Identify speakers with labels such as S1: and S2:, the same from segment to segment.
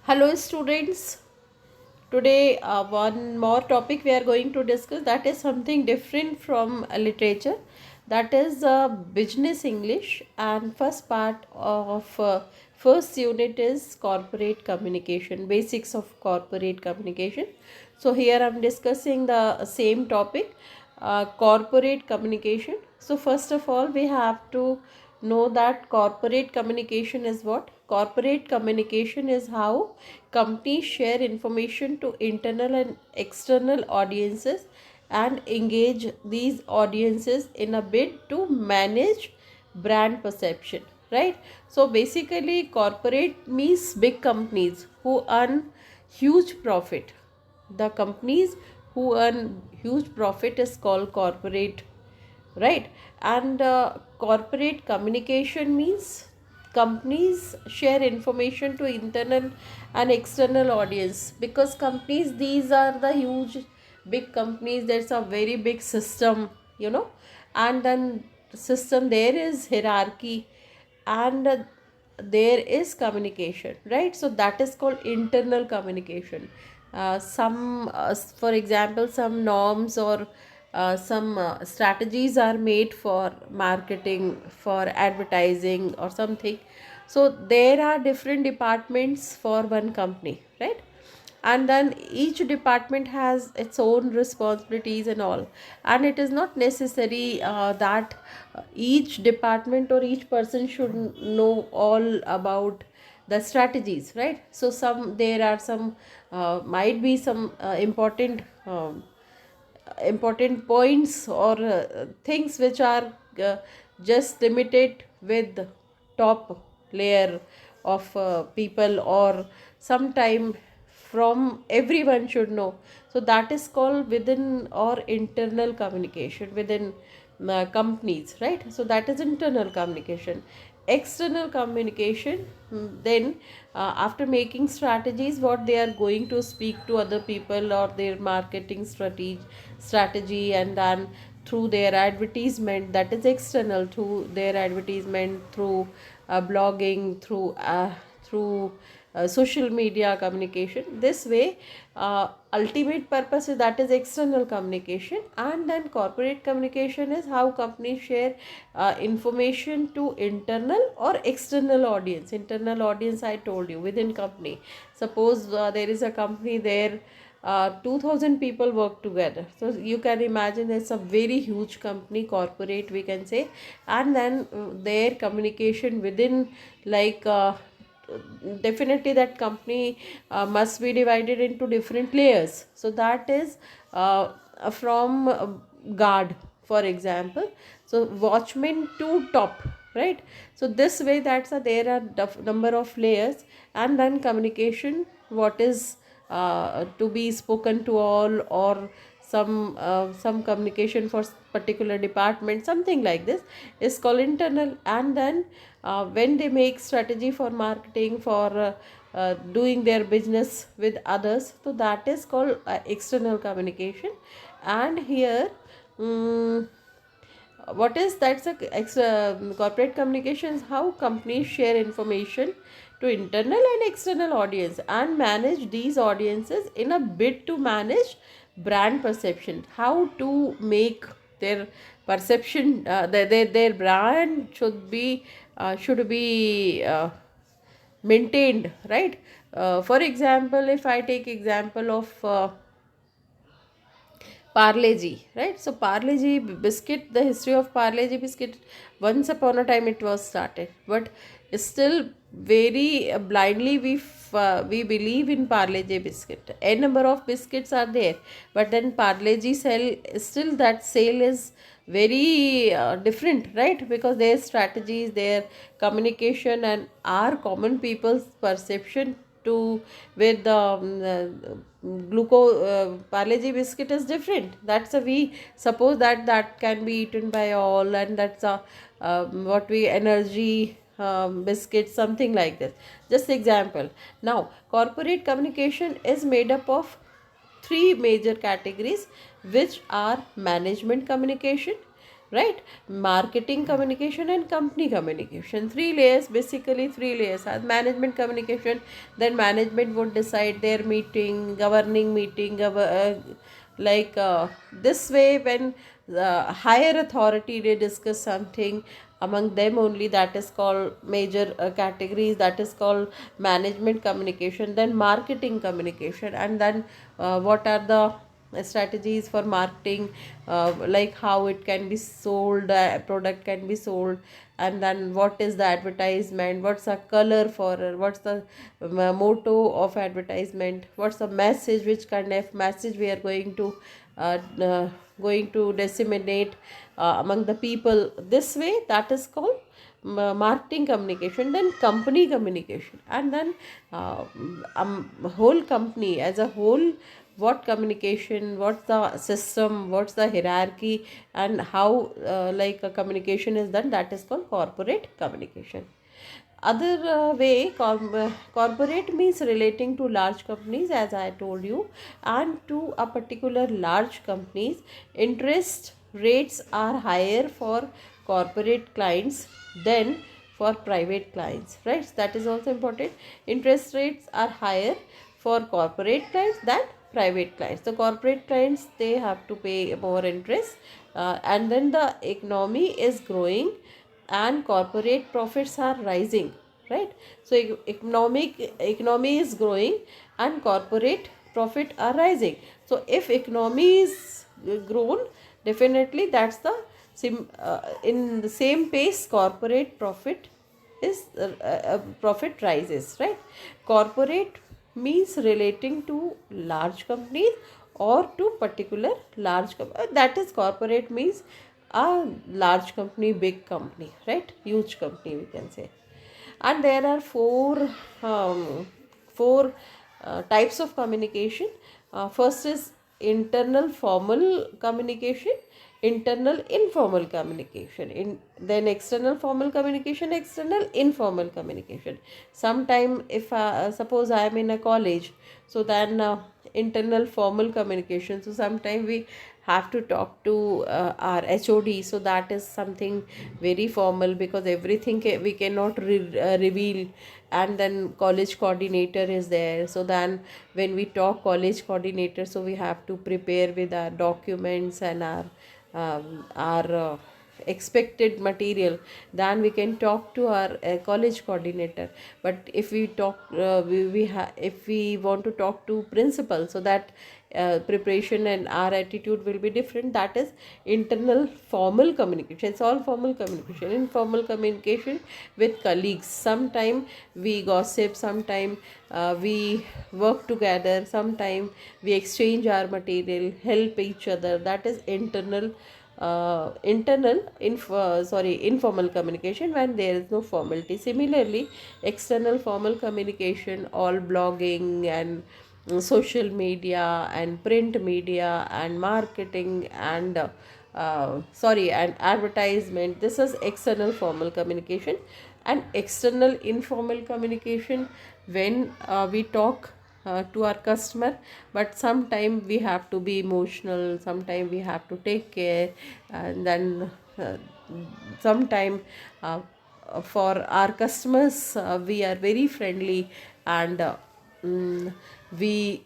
S1: Hello students. Today one more topic we are going to discuss, that is something different from literature, that is business English, and first part of first unit is corporate communication, basics of corporate communication. So here I am discussing the same topic, corporate communication. So first of all we have to know that corporate communication is what? Corporate communication is how companies share information to internal and external audiences and engage these audiences in a bid to manage brand perception, right? So basically corporate means big companies who earn huge profit. The companies who earn huge profit is called corporate, right? And corporate communication means companies share information to internal and external audience, because companies, these are the huge big companies, there's a very big system, and then system, there is hierarchy, and there is communication, right? So that is called internal communication. Some For example, some norms or some strategies are made for marketing, for advertising or something. So there are different departments for one company, right? And then each department has its own responsibilities and all, and it is not necessary that each department or each person should know all about the strategies, right? So some, there are some might be some important points or things which are just limited with top layer of people, or sometime from everyone should know. So that is called within or internal communication within companies, right? So that is internal communication. External communication, then after making strategies, what they are going to speak to other people, or their marketing strategy, and then through their advertisement, that is external, through their advertisement, through blogging, through social media communication. This way, ultimate purpose is, that is external communication. And then corporate communication is how companies share information to internal or external audience. Internal audience, I told you, within company. Suppose there is a company there, 2000 people work together, so you can imagine it's a very huge company, corporate we can say. And then their communication within, like definitely that company must be divided into different layers. So that is from guard, for example, so watchman to top, right? So this way, that's a, there are number of layers. And then communication, what is to be spoken to all, or some communication for particular department, something like this, is called internal. And then when they make strategy for marketing, for doing their business with others, so that is called external communication. And here, um, what is that's a corporate communications, how companies share information to internal and external audience and manage these audiences in a bid to manage brand perception. How to make their perception, their brand should be maintained, right? For example, if I take example of Parle G, right? So Parle G biscuit, the history of Parle G biscuit, once upon a time it was started, but still very blindly we believe in Parle G biscuit. A number of biscuits are there, but then Parle G sell, still that sale is very different, right? Because their strategies, their communication, and our common people's perception to with glucose Parle-G biscuit is different. That's a, we suppose that that can be eaten by all, and that's a what we energy biscuit, something like this. Just example. Now corporate communication is made up of three major categories, which are management communication, right? Marketing communication and company communication, three layers, basically three layers are management communication. Then management would decide their meeting, governing meeting, this way when the higher authority they discuss something among them only, that is called major categories, that is called management communication. Then marketing communication, and then what are the strategies for marketing, like how it can be sold, product can be sold, and then what is the advertisement, what's the color for it, what's the motto of advertisement, what's the message, which kind of message we are uh, uh, going to disseminate among the people. This way, that is called marketing communication. Then company communication, and then whole company as a whole, what communication, what's the system, what's the hierarchy, and how like a communication is done, that is called corporate communication. Other way, corporate means relating to large companies, as I told you, and to a particular large companies, interest rates are higher for corporate clients than for private clients, right? That is also important. Interest rates are higher for corporate clients than private clients. The corporate clients, they have to pay more interest, and then the economy is growing and corporate profits are rising, right? So economy is growing and corporate profit are rising. So if economy is grown, definitely that's the in the same pace corporate profit is profit rises, right? Corporate means relating to large companies or to particular large company, that is corporate means a large company, big company, right? Huge company, we can say. And there are four types of communication. First is internal formal communication, internal informal communication, then external formal communication, external informal communication. Sometime if suppose I am in a college, so then internal formal communication, so sometime we have to talk to our HOD, so that is something very formal, because everything we cannot reveal. And then college coordinator is there, so then when we talk college coordinator, so we have to prepare with our documents and our expected material, then we can talk to our college coordinator. But if we talk if we want to talk to principal, so that preparation and our attitude will be different. That is internal formal communication. It's all formal communication. Informal communication with colleagues, sometime we gossip, sometime we work together, sometime we exchange our material, help each other. That is informal communication, when there is no formality. Similarly, external formal communication, all blogging and social media and print media and marketing and and advertisement, this is external formal communication. And external informal communication, when we talk to our customer, but sometime we have to be emotional, sometime we have to take care, and then sometime for our customers we are very friendly, and mm, we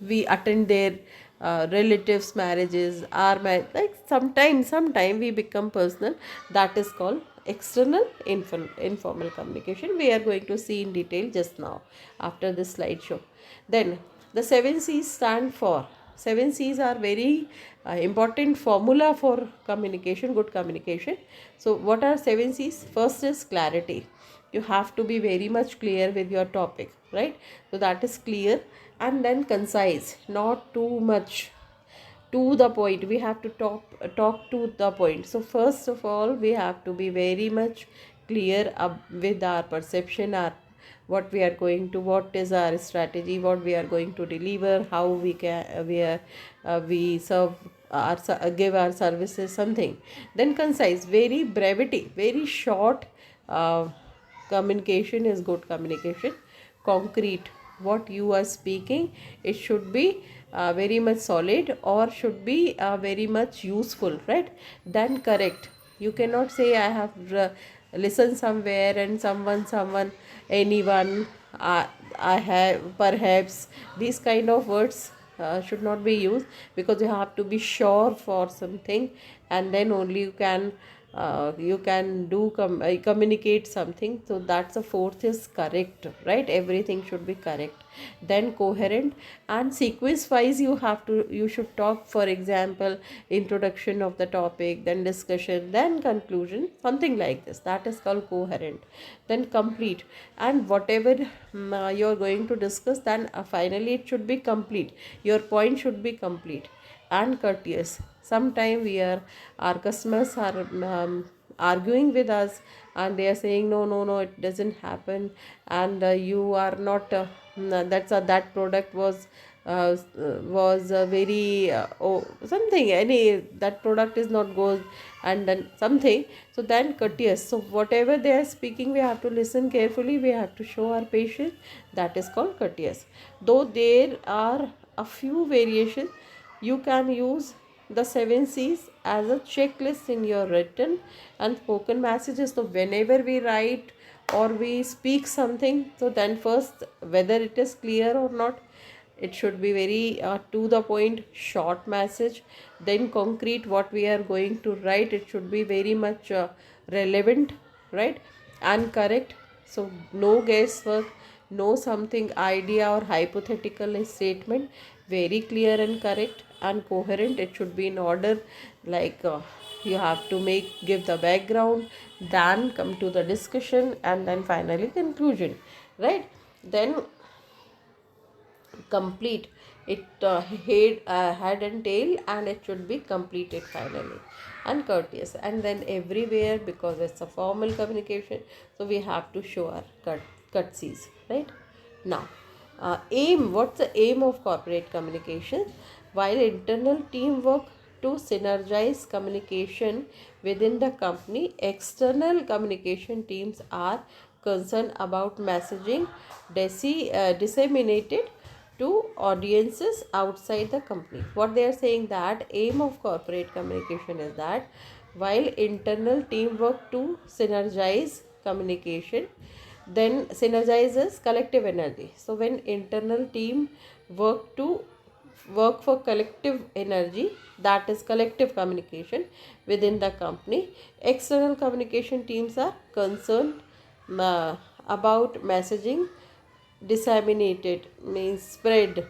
S1: we attend their relatives marriages, like sometime we become personal. That is called external informal communication. We are going to see in detail just now after this slideshow. Then the 7 C's stand for, 7 C's are very important formula for communication, good communication. So what are 7 C's? First is clarity. You have to be very much clear with your topic, right? So that is clear. And then concise, not too much, to the point. We have to talk to the point. So first of all, we have to be very much clear with our perception, our what we are going to, what is our strategy, what we are going to deliver, how we can we serve our give our services, something. Then concise, very brevity, very short communication is good communication. Concrete, what you are speaking, it should be very much solid, or should be very much useful, right? Then correct. You cannot say I have listened somewhere and someone, anyone, uh, I have, perhaps, these kind of words should not be used, because you have to be sure for something, and then only you can communicate something. So that's the fourth is correct, right? Everything should be correct. Then coherent and sequence wise, you should talk. For example, introduction of the topic, then discussion, then conclusion, something like this. That is called coherent. Then complete, and whatever you're going to discuss, then finally it should be complete. Your point should be complete. And courteous. Sometimes our customers are arguing with us, and they are saying no, no, no, it doesn't happen, and you are not that product was very something, any that product is not good, and then something. So then courteous. So whatever they are speaking, we have to listen carefully, we have to show our patience. That is called courteous. Though there are a few variations, you can use the 7 C's as a checklist in your written and spoken messages. So whenever we write or we speak something, so then first, whether it is clear or not, it should be very to the point, short message. Then concrete, what we are going to write, it should be very much relevant, right? And correct. So no guesswork, no something idea or hypothetical statement. Very clear and correct and coherent. It should be in order, like you have to give the background, then come to the discussion, and then finally conclusion, right? Then complete, it head and tail, and it should be completed finally. And courteous, and then everywhere, because it's a formal communication, so we have to show our courtesies, right? Now, aim. What's the aim of corporate communication? While internal teamwork to synergize communication within the company, external communication teams are concerned about messaging disseminated to audiences outside the company. What they are saying, that aim of corporate communication is that while internal teamwork to synergize communication, then synergizes collective energy. So when internal team work for collective energy, that is collective communication within the company, external communication teams are concerned about messaging disseminated, means spread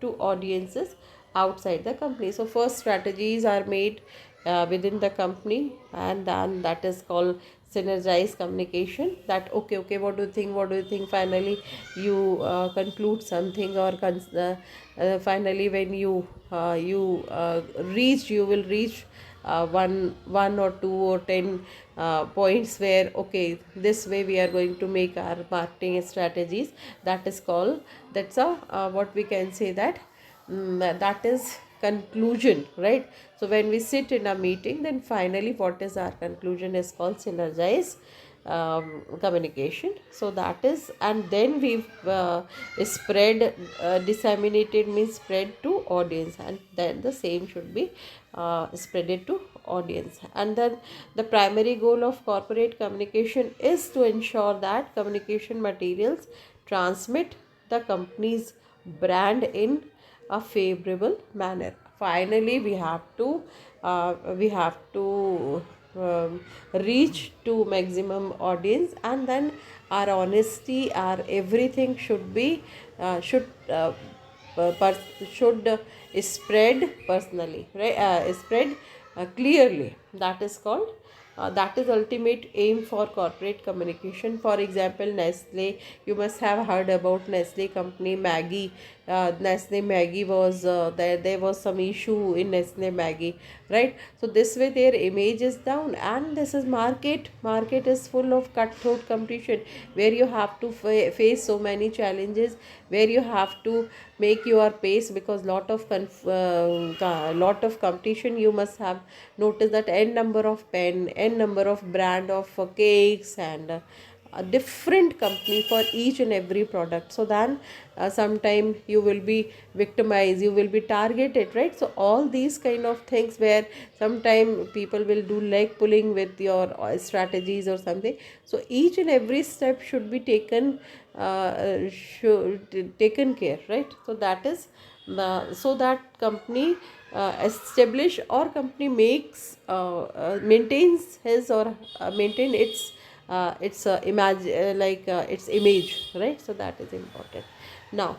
S1: to audiences outside the company. So first strategies are made within the company, and then that is called synergized communication. That okay, what do you think, finally you conclude something, or finally when you will reach one or two or 10 points, where okay, this way we are going to make our marketing strategies. That is called, that's a what we can say, that that is conclusion, right? So when we sit in a meeting, then finally what is our conclusion is called synergize communication. So that is, and then we spread, disseminated means spread to audience, and then the same should be spreaded to audience. And then the primary goal of corporate communication is to ensure that communication materials transmit the company's brand in a favorable manner. Finally, we have to reach to maximum audience, and then our honesty, our everything should be should should spread personally, right? Spread clearly. That is called, that is ultimate aim for corporate communication. For example, Nestle, you must have heard about Nestle company. Maggie, Nestle Maggie was there was some issue in Nestle Maggie, right? So this way their image is down, and this is market is full of cutthroat competition, where you have to face so many challenges, where you have to make your pace, because lot of competition. You must have noticed that n number of pen, n number of brand of cakes, and a different company for each and every product. So then sometime you will be victimized, you will be targeted, right? So all these kind of things where sometime people will do leg pulling with your strategies or something. So each and every step should be taken care, right? So that is so that company establish or company makes maintains his or maintain its image, right? So that is important. Now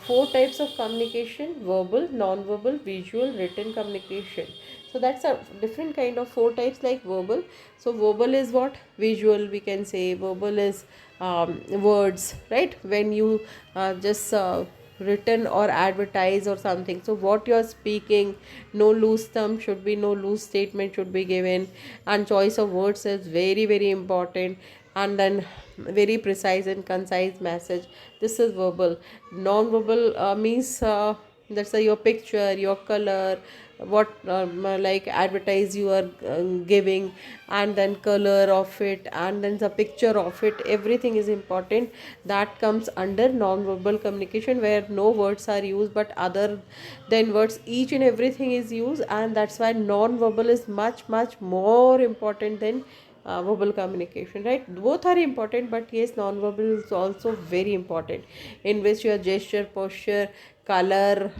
S1: four types of communication: verbal, non-verbal, visual, written communication. So that's a different kind of four types. Like verbal, so verbal is what? Visual, we can say. Verbal is words, right? When you just written or advertise or something, so what you're speaking, no loose term should be, no loose statement should be given, and choice of words is very very important, and then very precise and concise message. This is verbal. Non-verbal means that's your picture, your color, what like advertise you are giving, and then color of it, and then the picture of it, everything is important. That comes under non-verbal communication, where no words are used but other than words, each and everything is used, and that's why non-verbal is much much more important than verbal communication, right? Both are important, but yes, non-verbal is also very important, in which your gesture, posture, color,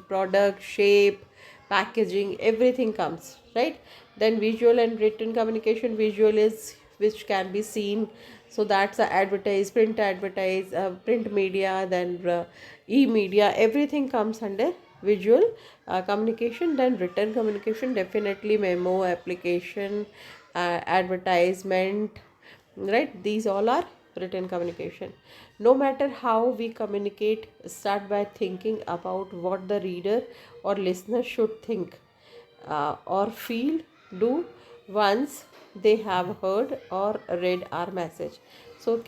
S1: product, shape, packaging, everything comes, right? Then visual and written communication. Visual is which can be seen, so that's a advertise, print media, then e-media, everything comes under visual communication. Then written communication, definitely memo, application, advertisement, right? These all are written communication. No matter how we communicate, start by thinking about what the reader or listener should think or feel, do once they have heard or read our message. So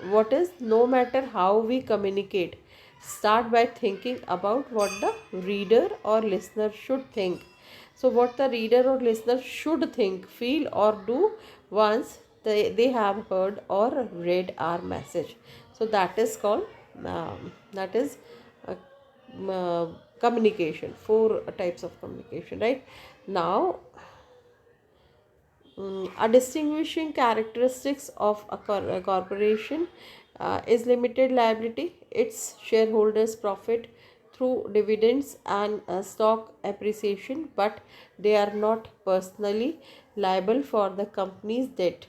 S1: what is, no matter how we communicate, start by thinking about what the reader or listener should think. So what the reader or listener should think, feel or do once they have heard or read our message. So that is called that is uh, communication. Four types of communication, right? Now a distinguishing characteristics of a corporation is limited liability. Its shareholders profit through dividends and stock appreciation, but they are not personally liable for the company's debt.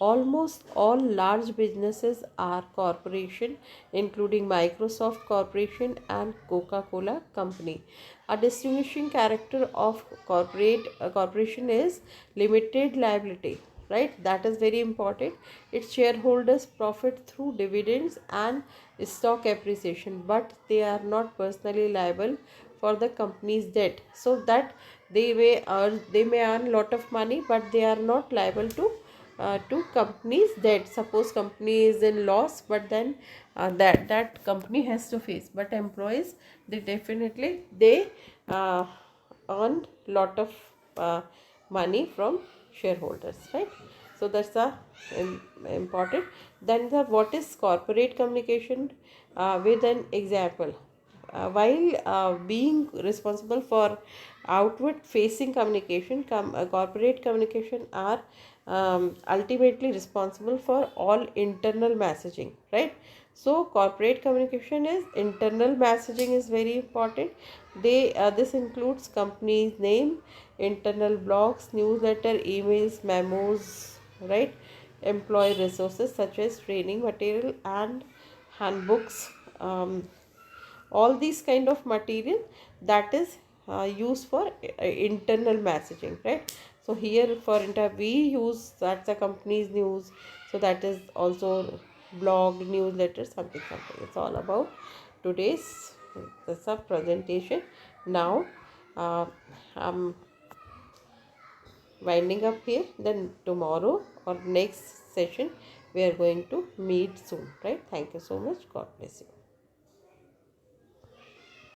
S1: Almost all large businesses are corporation, including Microsoft Corporation and Coca-Cola Company. A distinguishing character of corporation is limited liability, right? That is very important. Its shareholders profit through dividends and stock appreciation, but they are not personally liable for the company's debt. So that they may earn lot of money, but they are not liable to companies debt. Suppose company is in loss, but then that company has to face. But employees, they uh, earn lot of money from shareholders, right? So that's the important. Then the what is corporate communication, with an example. While being responsible for outward facing communication, corporate communication are ultimately responsible for all internal messaging, right? So corporate communication is internal messaging is very important. This includes company's name, internal blogs, newsletter, emails, memos, right? Employee resources such as training material and handbooks, all these kind of material that is used for internal messaging, right? So here for we use that's a company's news, so that is also blog, newsletter, something. It's all about today's this a presentation. Now I'm winding up here. Then tomorrow or next session we are going to meet soon, right? Thank you so much. God bless you.